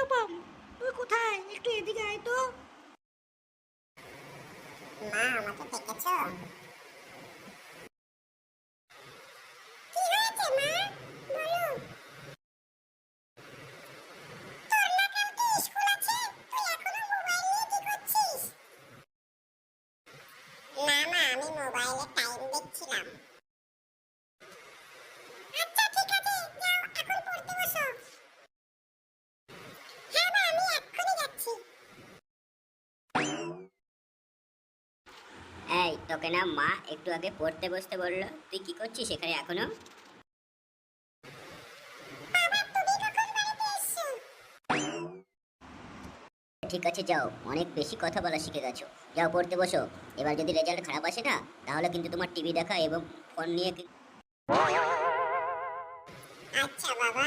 অনুপম, তুই কোথায়? একটু এদিকে আয় তো। মা আমাকে ডেকেছো? কি হয়েছে মা? বলো। তোর না কালকে স্কুল আছে, তুই এখনো মোবাইল নিয়ে কি করছিস? না মা, আমি মোবাইলে টাইম দেখছিলাম। আচ্ছা ঠিক আছে, যাও এখন পড়তে বসো। হ্যাঁ মা, আমি এক্ষুনি যাচ্ছি। এই তোকে না মা একটু আগে পড়তে বসতে বললো, তুই কি করছিস এখানে এখনো? বাবা তুমি কখন বাড়িতে এসছো? ঠিক আছে যাও, অনেক বেশি কথা বলা শিখে গেছো। যাও পড়তে বসো। এবার যদি রেজাল্ট খারাপ আসে না, তাহলে কিন্তু তোমার টিভি দেখা এবং ফোন নিয়ে আচ্ছা বাবা।